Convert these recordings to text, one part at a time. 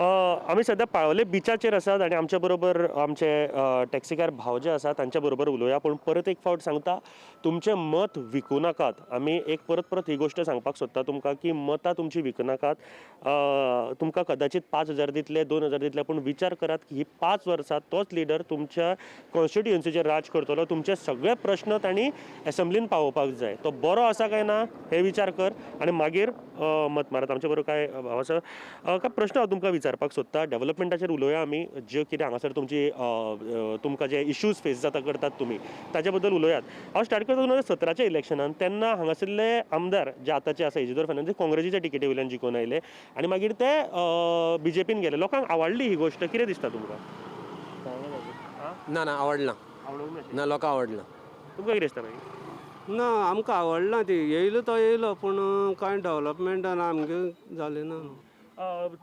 आम्ही सध्या पाळोले बिचाचेर आसात आणि आमच्या बरोबर आमचे टॅक्सीकार भाव जे आसात तांच्या बरोबर उलोवया. पूण परत एक फावट सांगता, तुमचें मत विकूं नाकात. आमी एक परत परत ही गोश्ट सांगपाक सोदता तुमकां की मतां तुमची विकूं नाकात. तुमकां कदाचित 5,000 दितले, 2,000 दितले, पूण विचार करात की ही 5 वर्सां तोच लिडर तुमच्या कॉन्स्टिट्युएन्सीचेर राज करतलो. तुमचे सगळे प्रश्न तांणी एसेंब्लीन पावोवपाक जाय. तो बरो आसा काय ना हे विचार कर आनी मागीर मत मारात. आमचे बरोबर काय भाव आसा. काय प्रश्न हांव तुमकां विचारपाक सोदता. डेव्हलपमेंटाचेर उलोवया आमी. ज्यो कितें हांगासर तुमची तुमकां जे इश्यूज फेस जाता करतात तुमी ताचे बद्दल उलोवयात. हांव स्टार्ट करता 2017च्या इलेक्शनान. तेन्ना हांगासरले आमदार जे आतांचे आसा इजिदोर फर्नांडीस काँग्रेसीच्या टिकेटी वयल्यान जिखून आयले आनी मागीर ते BJPन गेले. लोकांक आवडली ही गोश्ट. कितें दिसता तुमकां? ना आवडला ना लोकांक आवडला. तुमकां कितें दिसता मागीर? ना आमकां आवडना ती येयलो तो येयलो पूण कांय डेव्हलपमेंटान आमगे जालें ना.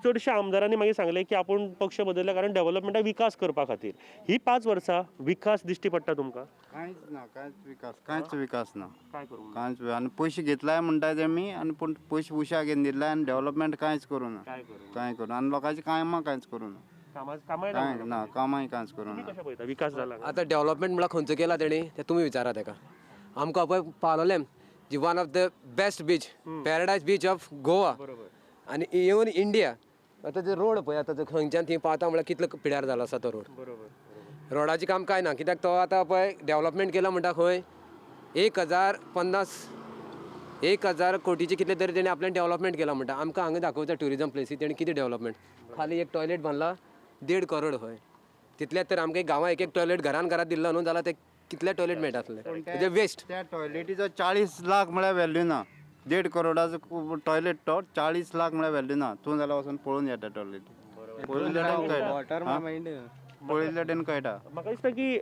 चडशा आमदारांनी मागीर सांगलें की आपूण पक्ष बदलला कारण डेव्हलपमेंटाक विकास करपा खातीर. ही 5 वर्सां विकास दिश्टी पडटा तुमकां? कांयच विकास ना. काय करूं? कांयच आनी पयशे घेतलाय म्हणटाय तेमी आनी पूण पयशे उशा घेवन दितलाय आनी डेव्हलपमेंट कांयच करूं ना. कांय करूं आनी लोकांची कामां कांयच करूं ना. कामाय कांय ना कामांय कांयच करूं ना. कशें पळयता विकास जाला? आतां डेव्हलपमेंट म्हळ्यार खंयचो केला तेणी ते तुमी विचारा तेका. आमकां पळय पालोलें जी one of the best beach paradise beach of Goa आनी इवन इंडिया. आतां ते रोड पळय आतां खंयच्यान थंय पावता म्हळ्यार कितलो पिड्यार जालो आसा तो रोड. रोडाचें काम कांय ना कित्याक तो आतां पळय डेव्हलपमेंट केला म्हणटा खंय 1,000 कोटीचे कितले तरी तेणी आपल्यान डेव्हलपमेंट केला म्हणटा. आमकां हांगा दाखोवता ट्युरिजम प्लेसी तेणी कितें डेव्हलपमेंट. खाली एक टॉयलेट बांदला 1.5 करोड खंय. तितल्यात तर आमकां गांवां एक टॉयलेट घरात दिल्लो न्हू जाल्यार ते कितले टॉयलेट मेळटासले. म्हणजे वेस्ट. त्या टॉयलेटीचो 40 लाख म्हळ्यार व्हॅल्यू ना. 1.5 करोडाचो टॉयलेट तो 40 लाख म्हळ्यार व्हॅल्यू ना. तूं जाल्यार वचून पळोवन येता टॉयलेट. पळयल्या डेन कळटा. म्हाका दिसता की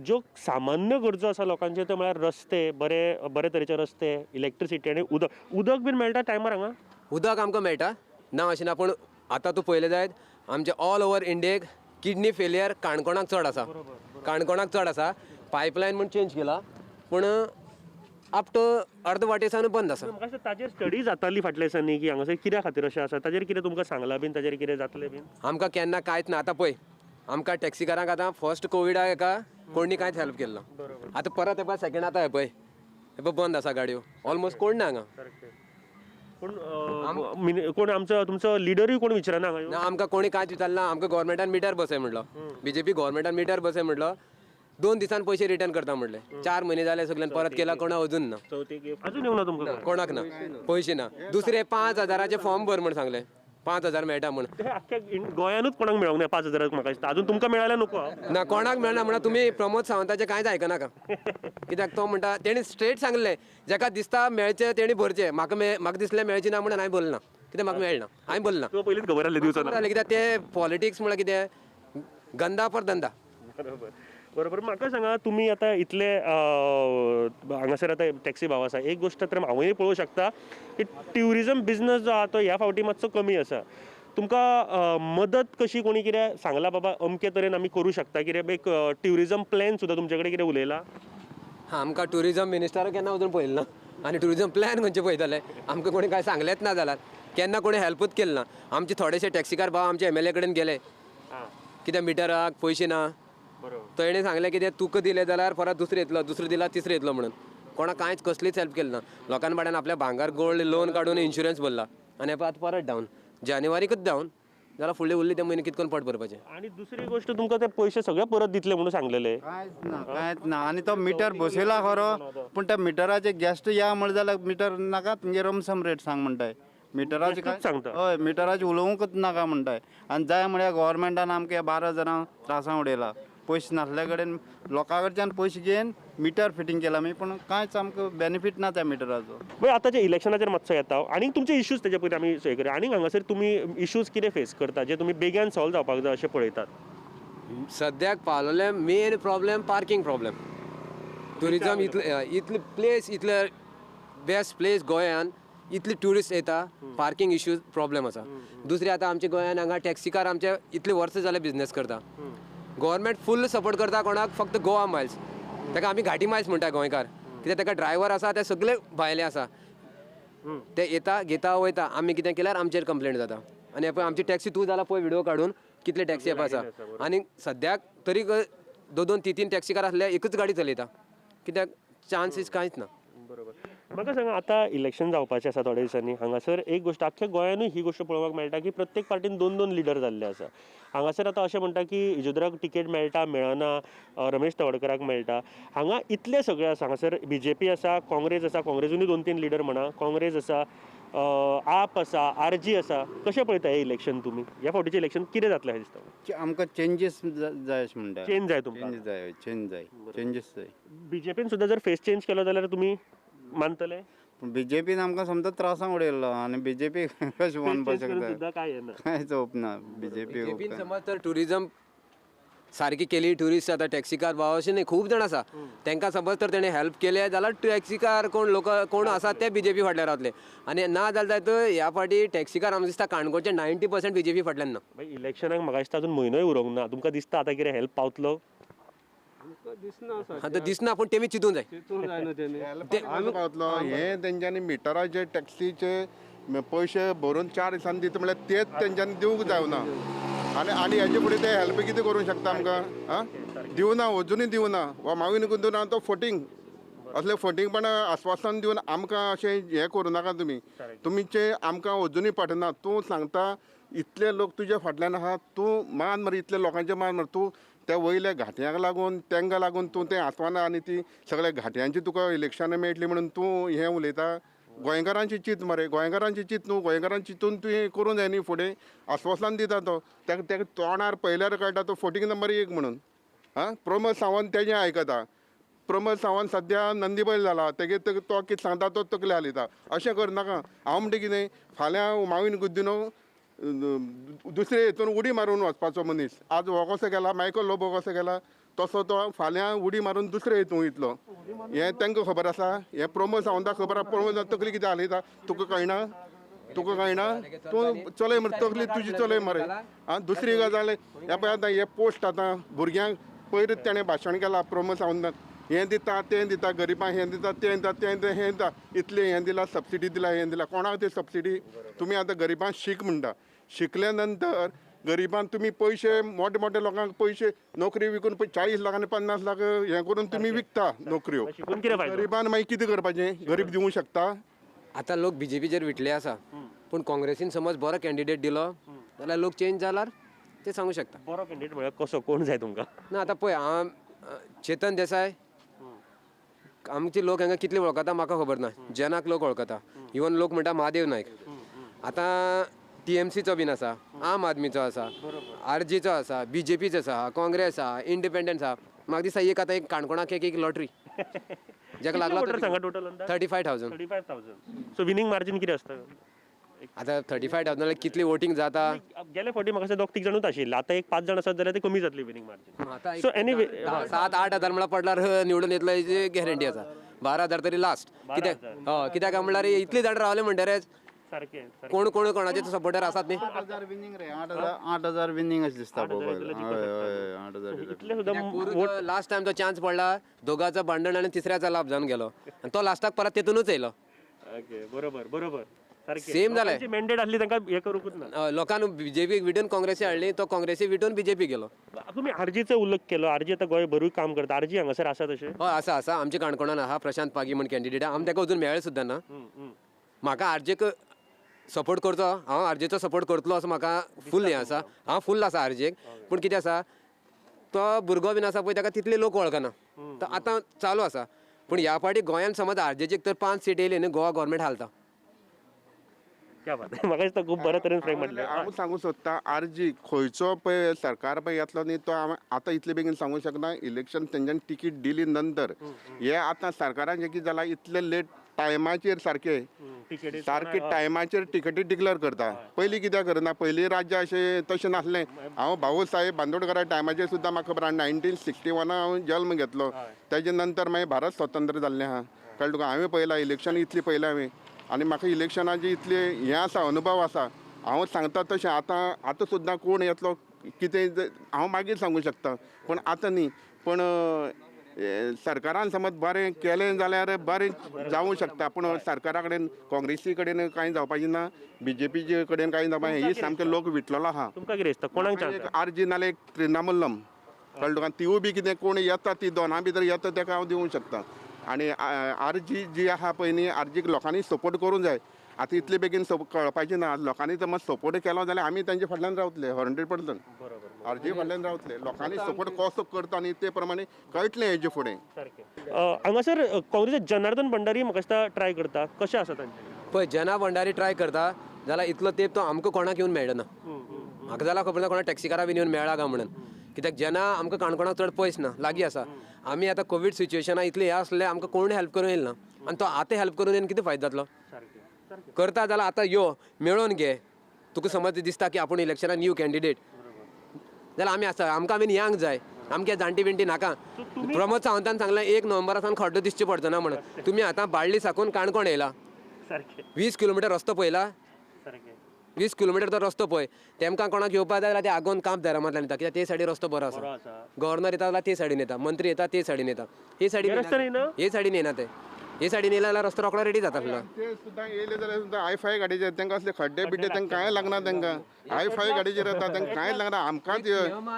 ज्यो सामान्य गरजो आसा लोकांचे त्यो म्हळ्यार रस्ते, बरे तरेचे रस्ते, इलेक्ट्रिसिटी आनी उदक बीन मेळटा टायमार हांगा? उदक आमकां मेळटा ना अशें ना. पूण आतां तूं पळयलें जायत आमचे ऑल ओवर इंडियेक किडनी फेलियर काणकोणाक चड आसा. पायपलायन म्हूण चेंज केला पूण अप टू अर्द वाटेसान बंद आसा. म्हाका दिसता ताजेर स्टडी जाताली फाटल्या दिसांनी की हांगासर कित्या खातीर अशें आसा. ताजेर कितें तुमकां सांगलां बीन ताजेर कितें जातलें बीन? आमकां केन्ना कांयच ना. आतां पळय आमकां टॅक्सीकारांक आतां फर्स्ट कोविडाक एका कोणी कांयच हेल्प केलो ना. आतां परत पळय सेकेंड आतां हे पळय बंद आसा गाडयो ऑलमोस्ट कोण ना हांगा. पूण कोण आमचो तुमचो लिडरूय कोण विचारना हांगा? ना आमकां कोणी कांयच विचारना. आमकां गोवोरमेंटान मिटर बसय म्हणलो. BJP गोवोरमेंटान मिटर बसय म्हणलो. 2 दिसान पयशे रिटर्न करता म्हणले. 4 म्हयने जाले सगळ्यान परत केला कोणा अजून ना. अजून येवं ना तुमकां? कोणाक ना पयशे ना. दुसरे 5,000चे फॉर्म भर म्हण सांगले. 5,000 मेळटा म्हण. ते आख्ख्या गोंयानूच कोणाक मेळोंक ना 5,000 म्हाका दिसता. अजून तुमकां मेळाल्या नको? ना कोणाक मेळना म्हणा. तुम्ही प्रमोद सावंताचे कांयच आयकनाका. कित्याक तो म्हणटा तेणी स्ट्रेट सांगलें जेका दिसता मेळचे तेणी भरचे. म्हाका दिसलें मेळची ना म्हणून हांवें बोलना. कित्याक म्हाका मेळना हांवें बोलना. तुका पयलींच खबर आसलें दिवसां? कित्याक ते पॉलिटिक्स म्हळ्यार कितें गंदा पर धंदा. बरोबर. म्हाका सांगा तुमी आतां इतले हांगासर आतां टॅक्सी भाव आसा. एक गोश्ट तर हांवूय पळोवंक शकता की ट्युरिजम बिजनस जो आहा तो ह्या फावटी मातसो कमी आसा. तुमकां मदत कशी कोणी कितें सांगला बाबा अमके तरेन आमी करूं शकता कितें एक ट्युरिजम प्लॅन सुद्दां तुमचे कडेन कितें उलयला? आमकां ट्युरिजम मिनिस्टर केन्ना वचून पळयलें ना. आनी ट्युरिजम प्लॅन खंयचे पळयतले. आमकां कोणी कांय सांगलेंच ना जाल्यार केन्ना कोणी हेल्पूच केलें ना. आमचे थोडेशे टॅक्सीकार भाव आमचे MLA कडेन गेले कित्याक मिटराक पयशे ना. तेणें सांगलें कितें तुका दिलें जाल्यार परत दुसरें येतलो, दुसरो दिला तिसरो येतलो म्हणून. कोणाक कांयच कसलीच हेल्प केली ना. लोकां भाड्यान आपल्या भांगर गोल्ड लोन काडून इन्शुरन्स भरला आनी आतां परत डावन जानेवारीकच डावन जाल्यार फुडले उरले ते म्हयने कितकोन पट भरपाचे. आनी दुसरी गोश्ट तुमकां ते पयशे सगळे परत दितले म्हणून सांगलेले. कांयच ना. आनी तो मिटर बसयला खरो पूण त्या मिटराचे गॅस्ट या म्हण जाल्यार मिटर नाका तुमगे रमसम रेट सांग म्हणटाय. मिटराचे काय सांगता? हय मिटराचे उलोवंकच नाका म्हणटाय. आनी जाय म्हळ्यार गोवोरमेंटान आमकां 12 जाणां त्रासां उडयला. पयशे नासल्या कडेन लोकां कडच्यान पयशे घेवन मिटर फिटींग केला आमी पूण कांयच आमकां बेनिफीट ना त्या मिटराचो. बरं आतांच्या इलेक्शनाचेर मातसो येता आनीक तुमचे इश्यूज तेजे पयलीं आमी सय करया. आनीक हांगासर तुमी इश्यूज कितें फेस करता जे तुमी बेगीन सॉल्व जावपाक जाय अशें पळयतात? सद्याक Palolem main problem parking problem. Tourism इतले प्लेस इतले बेस्ट प्लेस गोंयान इतले ट्युरिस्ट येता. पार्किंग इश्यूज प्रॉब्लेम आसा. दुसरी आतां आमच्या गोंयान हांगा टॅक्सीकार आमचे इतले वर्सां जाले बिझनेस करता. गव्हर्मेंट फुल सपोर्ट करता कोणाक फक्त गोवा मायल्स. ताका आमी घाटी मायल्स म्हणटा गोंयकार कित्याक ताका ड्रायव्हर आसा ते सगळे भायले आसा. ते येता घेता वयता. आमी कितें केल्यार आमचेर कंप्लेंट जाता आनी पळय आमची टॅक्सी तूं जाला पळय व्हिडिओ काडून कितले टॅक्सी ॲप आसा आनी सद्याक तरी 2-2, 3-3 टॅक्सीकार आसले एकच गाडी चलयता कित्याक चान्सीस कांयच ना. बरोबर. म्हाका सांगा आतां इलेक्शन जावपाचें आसा थोड्या दिसांनी हांगासर एक गोश्ट आख्ख्या गोंयानूय ही गोश्ट पळोवपाक मेळटा की प्रत्येक पार्टीन 2-2 लिडर जाल्ले आसा. हांगासर आतां अशें म्हणटा की इजुद्राक टिकेट मेळटा मेळना, रमेश तवडकराक मेळटा. हांगा इतले सगळे आसा हांगासर BJP आसा, काँग्रेस आसा, काँग्रेसूनय 2-3 लिडर म्हणा, काँग्रेस आसा, आप आसा, RG आसा. कशें पळयता हें इलेक्शन तुमी? ह्या फावटीचें इलेक्शन कितें जातलें अशें दिसता? आमकां चेंजीस जाय अशें म्हणटा. चेंज जाय तुमकां? चेंजीस जाय. BJPन सुद्दां जर फेस चेंज केलो जाल्यार तुमी मानतले? पूण BJPन आमकां समजा त्रासांक उडयल्लो आनी BJP कशें मानपाक शकता? सुद्दां काय येना. कांयच होप ना. BJP BJPन समज तर टुरिजम सारकी केली, ट्युरिस्ट आतां टॅक्सीकार भाव अशें न्ही खूब जाण आसा तांकां समज तर तेणें हेल्प केलें जाल्यार टॅक्सीकार कोण आसात ते BJP फाटल्यान रावतले आनी ना जाल्यार तर ह्या फावटी टॅक्सीकार आमकां दिसता काणकोणचे 90% BJP फाटल्यान ना. मागीर इलेक्शनाक म्हाका दिसता अजून म्हयनोय उरोंक ना. तुमकां दिसता आतां कितें हेल्प पावतलो? दिसना आतां दिसना पूण तेमी चिंतूंक जाय. चिंतूंक जाय न्हू तेणी. आमी पावतलो हे तेंच्यांनी मिटराचे टॅक्सीचे पयशे भरून 4 दिसांनी दिता म्हळ्यार तेच तेंच्यांनी दिवंक जावना आनी हेजे फुडें ते हेल्प कितें करूंक शकता आमकां? दिवना, अजुनूय दिवना. वा मागीर दिवना तो फटींग असले फटींगपण आस्वासन दिवन आमकां अशें हें करूं नाका तुमीचे आमकां अजुनूय पटना. तूं सांगता इतले लोक तुज्या फाटल्यान आहा, तूं मान मरे इतले लोकांचे मान मरे. तूं त्या वयल्या घाट्यांक लागून तांकां लागून तूं तें आसवाना आनी ती सगळ्या घाट्यांची तुका इलेक्शनां मेळटली म्हणून तूं हें उलयता. गोंयकारांची चिंत मरे, गोंयकारांची चिंत न्हू. गोंयकारांची चिंतून तुवें करूं जाय न्ही फुडें. आस्वासन दिता तो तेका तोंडार पयल्यार कळटा तो फटींग नंबर 1 म्हणून. प्रमोद सावंत तेजें आयकता. प्रमोद सावंत सद्या नंदी बैल जाला तेगे तो कितें सांगता तो तकले हालयता. अशें करनाका. हांव म्हणटा कितें फाल्यां मागीर गुद्दिनो दुसरे हितून उडी मारून वचपाचो मनीस. आज हो कसो गेला, मायकल लोबो कसो गेला तसो तो फाल्यां उडी मारून दुसरे हितून वयतलो. हें तांकां खबर आसा. हें प्रमोद सावंताक खबर आसा. प्रमोद तकली कितें हालयता तुका कळना? तूं चलय मरे तकली तुजी चलय मरे. दुसरी गजाल हे पळय आतां हे पोस्ट आतां भुरग्यांक पयलींच तेणें भाशण केलां प्रमोद सावंतान. हें दिता तें दिता गरिबांक हें दिता तें दिता हें दिता इतलें हें दिलां सबसिडी दिला हें दिलां. कोणाक ती सबसिडी? तुमी आतां गरिबांक शीक म्हणटा. शिकल्या नंतर गरिबांक तुमी पयशे मोठे मोठे लोकांक पयशे नोकरी विकून 40 लाख आनी 50 लाख हें करून तुमी विकता नोकऱ्यो. शिकून कितें फायदो? गरिबान मागीर कितें करपाचें? गरीब दिवंक शकता? आतां लोक BJPचेर विटले आसा पूण काँग्रेसीन समज बरो कॅन्डिडेट दिलो जाल्यार लोक चेंज जाल्यार ते सांगू शकता. बरो कॅन्डिडेट म्हळ्यार कसो कोण जाय तुमकां? ना आतां पळय हांव चेतन देसाय आमचे लोक हांगा कितले वळखता म्हाका खबर ना. जनाक लोक वळखता. इवन लोक म्हणटा महादेव नायक. आतां TMCचो बीन आसा, आम आदमीचो आसा, RGचो आसा, BJPचो आसा, काँग्रेस आहा, इंडिपेंडन्स आहा. म्हाका दिसता एक आतां एक काणकोणाक एक लॉटरी जाका लागला वोटर सांगा टोटल अंदाज? 35,000. 35,000. सो विनिंग मार्जीन कितें आसता? आतां 35,000 जाल्यार कितली वोटींग जाता? गेल्या फावटी म्हाका दिसता 2-3 जाणूच आशिल्ले. आतां एक 5 जाण आसात जाल्यार ते कमी जातली विनिंग मार्जीन. आतां सो एनीवे 7-8 हजार म्हळ्यार पडल्यार निवडून येतलो हेची गॅरंटी आसा. 12,000 तरी लास्ट. कित्याक म्हणल्यार इतली जाण रावले म्हणटरेच सारकें कोण कोणाचे सपोर्टर आसात न्ही. 8,000 विनिंग रे. 8,000 विनिंग अशें दिसता पळय. 8,000 इतले सुद्दां लास्ट टाइम तो चान्स पडला दोघांचं भांडण आणि तिसऱ्याचा लाभ जाऊन गेलो आणि तो लास्टाक परत तेतूनच येयलो. ओके बरोबर सारकें. Same जालें. लोकांची मेंडेट आसली तांकां हे करूंकूच ना. लोकांनी BJP विटून काँग्रेसी हाडली तो काँग्रेसी विटून BJP गेलो. तुम्ही RGचो उल्लेख केलो. RG आतां गोंय बरूय काम करता. RG हांगासर आसा तशें? हय आसा आमच्या काणकोणान आहा प्रशांत पागी म्हण कॅन्डिडेट आहा. आमी ताका अजून मेळ्ळे सुद्दां ना. म्हाका RJक सपोर्ट करचो. हांव RJचो सपोर्ट करतलो असो म्हाका फूल हें आसा. हांव फूल आसा RJक. पूण कितें आसा तो भुरगो बीन आसा पळय ताका तितले लोक वळखना. तो आतां चालू आसा. पूण ह्या फावटी गोंयान समज RJचेक तर 5 सीट येयली न्ही गोवा गव्हर्मेंट हालता. क्या बात आहे. म्हाका दिसता खूब बऱ्या तरेन फ्रेम म्हटलें. हांव सांगूं सोदता RG खंयचो पळय सरकार पळय येतलो न्ही तो आतां इतले बेगीन सांगूंक शकना. इलेक्शन तेंच्यांनी तिकीट दिली नंतर हे आतां सरकारान जें कितें जालां इतले लेट टायमाचेर सारके टायमाचेर टिकेटी डिक्लेअर करता. पयलीं कित्याक करना? पयलीं राज्य अशें तशें नासलें. हांव भाऊ साहेब बांदोडकरा टायमाचेर सुद्दां म्हाका खबर आहा 1961 हांव जल्म घेतलो. तेजे नंतर मागीर भारत स्वतंत्र जाल्लें आहा. कळ्ळें तुका? हांवें पळयलां इलेक्शन इतली पळयलां हांवें आनी म्हाका इलेक्शनाचे इतले हें आसा अनुभव आसा. हांव सांगता तशें आतां सुद्दां कोण येतलो कितें हांव मागीर सांगूंक शकता. पूण आतां न्ही. पूण सरकारान समज बरें केलें जाल्यार बरें जावं शकता, पूण सरकारा कडेन काँग्रेसी कडेन कांय जावपाचें ना, BJP कडेन कांय जावपाचें, ही सामकें लोक विटलेलो आहा. तुमकां कितें दिसता कोणाक चान्स एक आरजी नाल्यार एक त्रिणामुल्लम कळ्ळें तुका, तिवूय बी कितें कोण येता ती दोनां भितर येता ताका हांव दिवंक शकता. आनी आरजी जी आहा पळय न्ही, आरजीक लोकांनी सपोर्ट करूंक जाय. आतां इतले बेगीन कळपाचें ना, लोकांनी समज सपोर्ट केलो जाल्यार आमी तांचे फाटल्यान रावतले 100%. आरजी फाटल्यान रावतले, लोकांनी सपोर्ट कसो करता न्ही ते प्रमाणे कळटलें हेजे फुडें. हांगासर काँग्रेस जनार्दन भंडारी म्हाका दिसता ट्राय करता, कशें आसा तांचें? पळय जना भंडारी ट्राय करता जाल्यार इतलो तेंप तो आमकां कोणाक येवन मेळना. म्हाका जाल्यार खबर ना कोणा टॅक्सीकारा बीन येवन मेळ्ळा काय म्हणून, कित्याक जेन्ना आमकां काणकोणाक चड पयस ना, लागीं आसा. आमी आतां कोवीड सिच्युएशना इतले हे आसले आमकां कोण हेल्प करूं येयना, आनी तो आतां हेल्प करून येवन कितें फायदो जातलो? करता जाल्यार आतां यो मेळोवन घे. तुका समज दिसता की आपूण इलेक्शनाक न्यू कॅन्डिडेट जाल्यार आमी आसा, आमकां बीन यांग जाय, आमकां जाणटी बिणटी नाका. प्रमोद सावंतान सांगलें 1 नोव्हेंबरा सावन खड्डो दिसचे पडचो ना म्हणून. तुमी आतां बाळ्ळी साकून काणकोण येयला, 20 किलोमिटर रस्तो पयला, 20 किलोमिटर तो रस्तो पळय. तेमकां कोणाक येवपाक जाय जाल्यार ते आगोवन कांप दारामांतल्यान येता, कित्याक ते सायडीन रस्तो बरो आसा. गव्हर्नर येता जाल्यार ते सायडीन येता, मंत्री येता ते सायडीन येता, हे सायडीन येना ते. हे सायडीन येयला जाल्यार रस्तो रोखडो रेडी जाता आसलो. ते सुद्दां येयले जाल्यार सुद्दां हाय-फाय गाडयेचेर तांकां असले खड्डे बिड्डे तांकां कांय लागना. तांकां हाय-फाय गाडयेचेर येता तांकां कांय लागना. आमकांच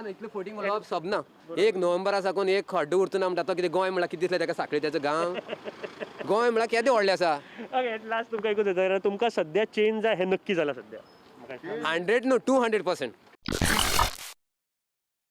इतलें फोटींग उलोवप सबना. 1 नोव्हेंबरा साकून एक खड्डो उरचो ना म्हणटा तो कितें गोंय म्हळ्यार कितें दिसलें ताका साखळी त्याचो गांव. गोंय म्हळ्यार केदें व्हडलें आसा. एट लास्ट तुमकां एकूच येता, तुमकां सद्या चेंज जाय हें नक्की जालां सद्या? 100 न्हू 200%.